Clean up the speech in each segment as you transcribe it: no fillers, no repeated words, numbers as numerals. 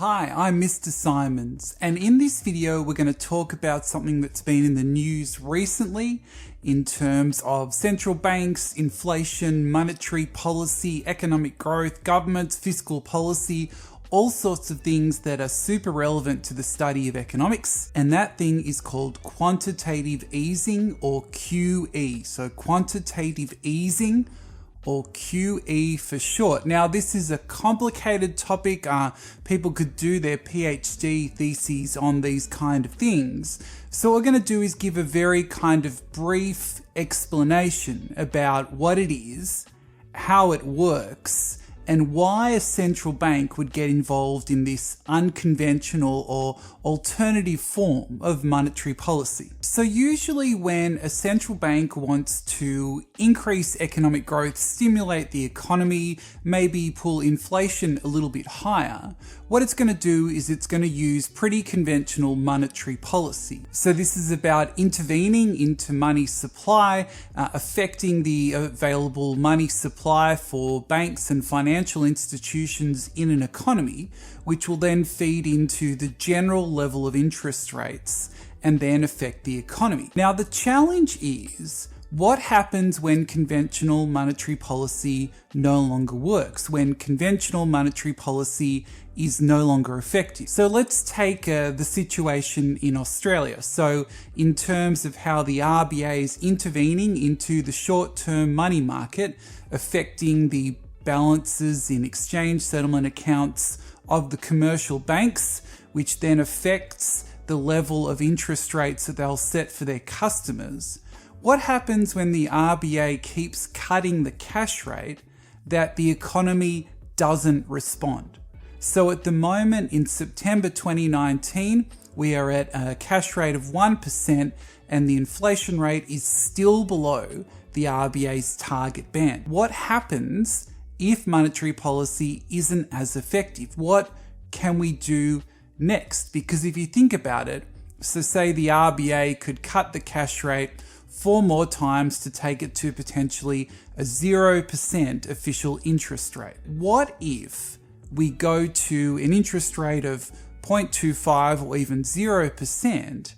Hi, I'm Mr. Simons, and in this video we're going to talk about something that's been in the news recently in terms of central banks, inflation, monetary policy, economic growth, governments, fiscal policy, all sorts of things that are super relevant to the study of economics, and that thing is called quantitative easing, or QE. So quantitative easing, or QE for short. Now, this is a complicated topic. People could do their PhD theses on these kind of things. So what we're going to do is give a very kind of brief explanation about what it is, how it works, and why a central bank would get involved in this unconventional or alternative form of monetary policy. So usually when a central bank wants to increase economic growth, stimulate the economy, maybe pull inflation a little bit higher, what it's going to do is it's going to use pretty conventional monetary policy. So this is about intervening into money supply, affecting the available money supply for banks and financial institutions in an economy, which will then feed into the general level of interest rates and then affect the economy. Now, the challenge is, what happens when conventional monetary policy no longer works, when conventional monetary policy is no longer effective? So let's take the situation in Australia. So in terms of how the RBA is intervening into the short-term money market, affecting the balances in exchange settlement accounts of the commercial banks, which then affects the level of interest rates that they'll set for their customers. What happens when the RBA keeps cutting the cash rate that the economy doesn't respond? So at the moment in September 2019, we are at a cash rate of 1% and the inflation rate is still below the RBA's target band. What happens if monetary policy isn't as effective? What can we do next? Because if you think about it, so say the RBA could cut the cash rate 4 more times to take it to potentially a 0% official interest rate. What if we go to an interest rate of 0.25 or even 0%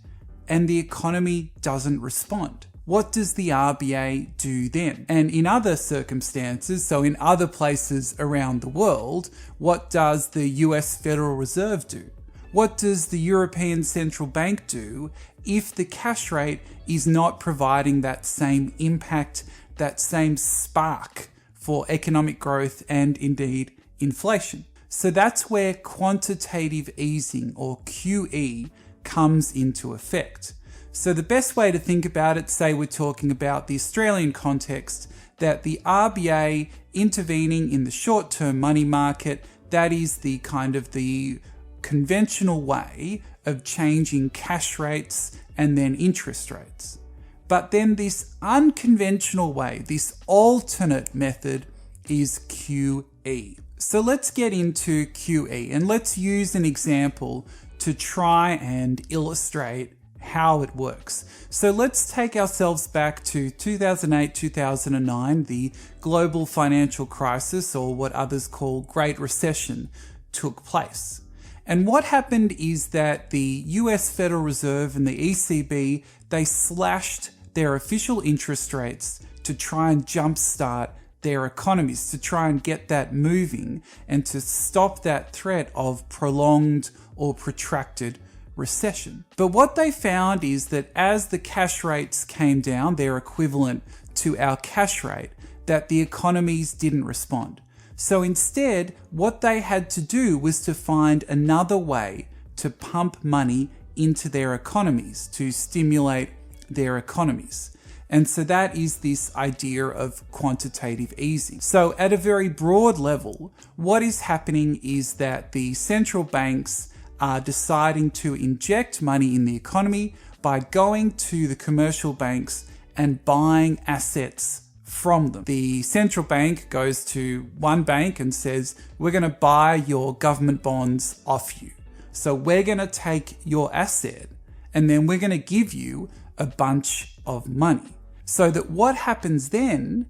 and the economy doesn't respond? What does the RBA do then? And in other circumstances, so in other places around the world, what does the US Federal Reserve do? What does the European Central Bank do if the cash rate is not providing that same impact, that same spark for economic growth and indeed inflation? So that's where quantitative easing, or QE, comes into effect. So the best way to think about it, say we're talking about the Australian context, that the RBA intervening in the short-term money market, that is the kind of the conventional way of changing cash rates and then interest rates. But then this unconventional way, this alternate method, is QE. So let's get into QE and let's use an example to try and illustrate how it works. So let's take ourselves back to 2008-2009, the global financial crisis, or what others call Great Recession, took place. And what happened is that the US Federal Reserve and the ECB, they slashed their official interest rates to try and jumpstart their economies, to try and get that moving and to stop that threat of prolonged or protracted recession. But what they found is that as the cash rates came down, their equivalent to our cash rate, that the economies didn't respond. So instead, what they had to do was to find another way to pump money into their economies, to stimulate their economies. And so that is this idea of quantitative easing. So at a very broad level, what is happening is that the central banks are deciding to inject money in the economy by going to the commercial banks and buying assets from them. The central bank goes to one bank and says, we're going to buy your government bonds off you. So we're going to take your asset and then we're going to give you a bunch of money. So that what happens then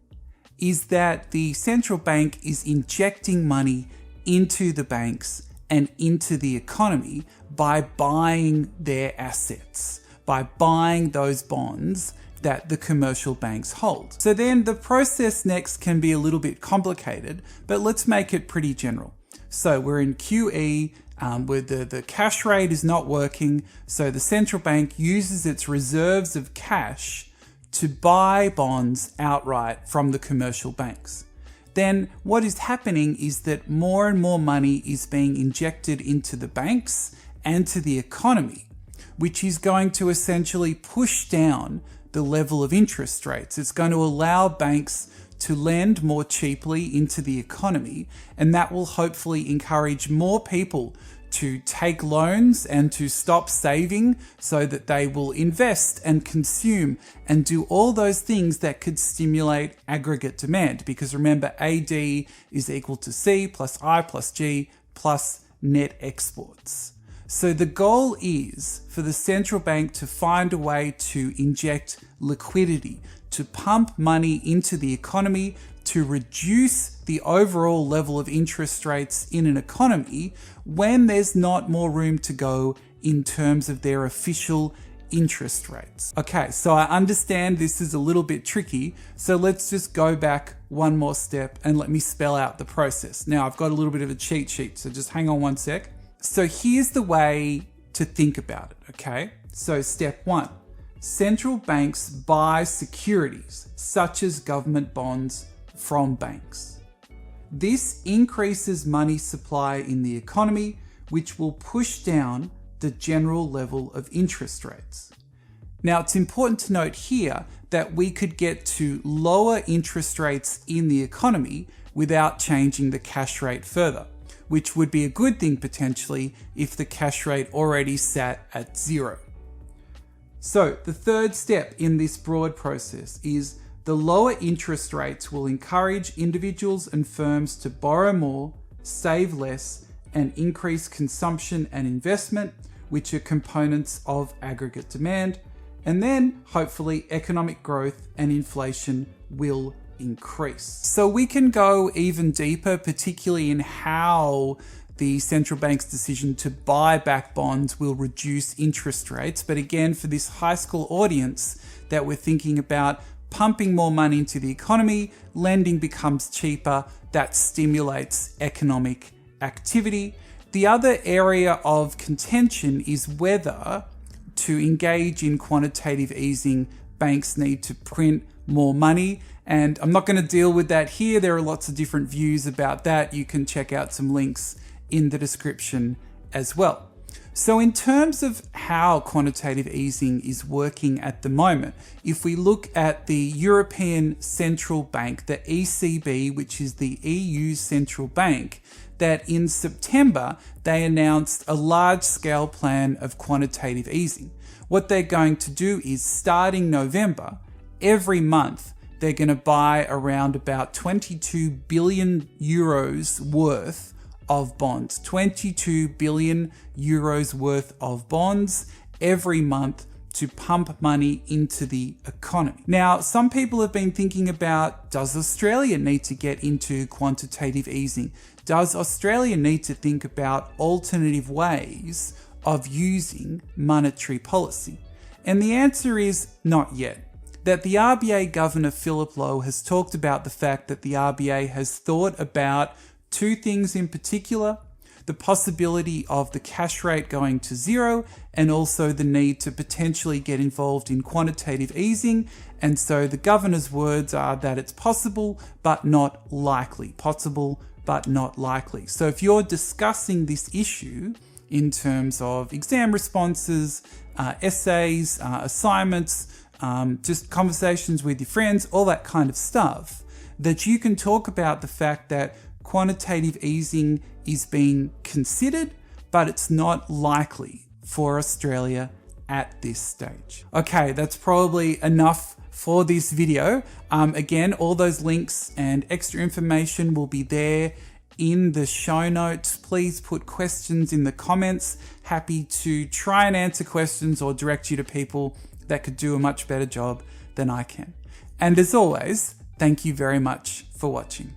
is that the central bank is injecting money into the banks and into the economy by buying their assets, by buying those bonds that the commercial banks hold. So then the process next can be a little bit complicated, but let's make it pretty general. So we're in QE, where the cash rate is not working, so the central bank uses its reserves of cash to buy bonds outright from the commercial banks. Then what is happening is that more and more money is being injected into the banks and to the economy, which is going to essentially push down the level of interest rates. It's going to allow banks to lend more cheaply into the economy, and that will hopefully encourage more people to take loans and to stop saving so that they will invest and consume and do all those things that could stimulate aggregate demand. Because remember, AD is equal to C plus I plus G plus net exports. So the goal is for the central bank to find a way to inject liquidity, to pump money into the economy, to reduce the overall level of interest rates in an economy when there's not more room to go in terms of their official interest rates. Okay, so I understand this is a little bit tricky, so let's just go back one more step and let me spell out the process. Now, I've got a little bit of a cheat sheet, so just hang on one sec. So here's the way to think about it, okay? So step one, central banks buy securities such as government bonds from banks. This increases money supply in the economy, which will push down the general level of interest rates. Now, it's important to note here that we could get to lower interest rates in the economy without changing the cash rate further, which would be a good thing potentially if the cash rate already sat at 0. So the third step in this broad process is the lower interest rates will encourage individuals and firms to borrow more, save less, and increase consumption and investment, which are components of aggregate demand. And then hopefully economic growth and inflation will increase. So we can go even deeper, particularly in how the central bank's decision to buy back bonds will reduce interest rates. But again, for this high school audience that we're thinking about, pumping more money into the economy, lending becomes cheaper, that stimulates economic activity. The other area of contention is whether to engage in quantitative easing, banks need to print more money. And I'm not going to deal with that here. There are lots of different views about that. You can check out some links in the description as well. So in terms of how quantitative easing is working at the moment, if we look at the European Central Bank, the ECB, which is the EU central bank, that in September, they announced a large-scale plan of quantitative easing. What they're going to do is, starting November, every month, they're going to buy around about 22 billion euros worth of bonds. 22 billion euros worth of bonds every month to pump money into the economy. Now, some people have been thinking about, does Australia need to get into quantitative easing? Does Australia need to think about alternative ways of using monetary policy? And the answer is not yet. That the RBA Governor Philip Lowe has talked about the fact that the RBA has thought about two things in particular: the possibility of the cash rate going to 0 and also the need to potentially get involved in quantitative easing. And so the governor's words are that it's possible but not likely. Possible but not likely. So if you're discussing this issue in terms of exam responses, essays, assignments, just conversations with your friends, all that kind of stuff, that you can talk about the fact that quantitative easing is being considered, but it's not likely for Australia at this stage. Okay, that's probably enough for this video. Again, all those links and extra information will be there in the show notes. Please put questions in the comments. Happy to try and answer questions or direct you to people that could do a much better job than I can. And as always, thank you very much for watching.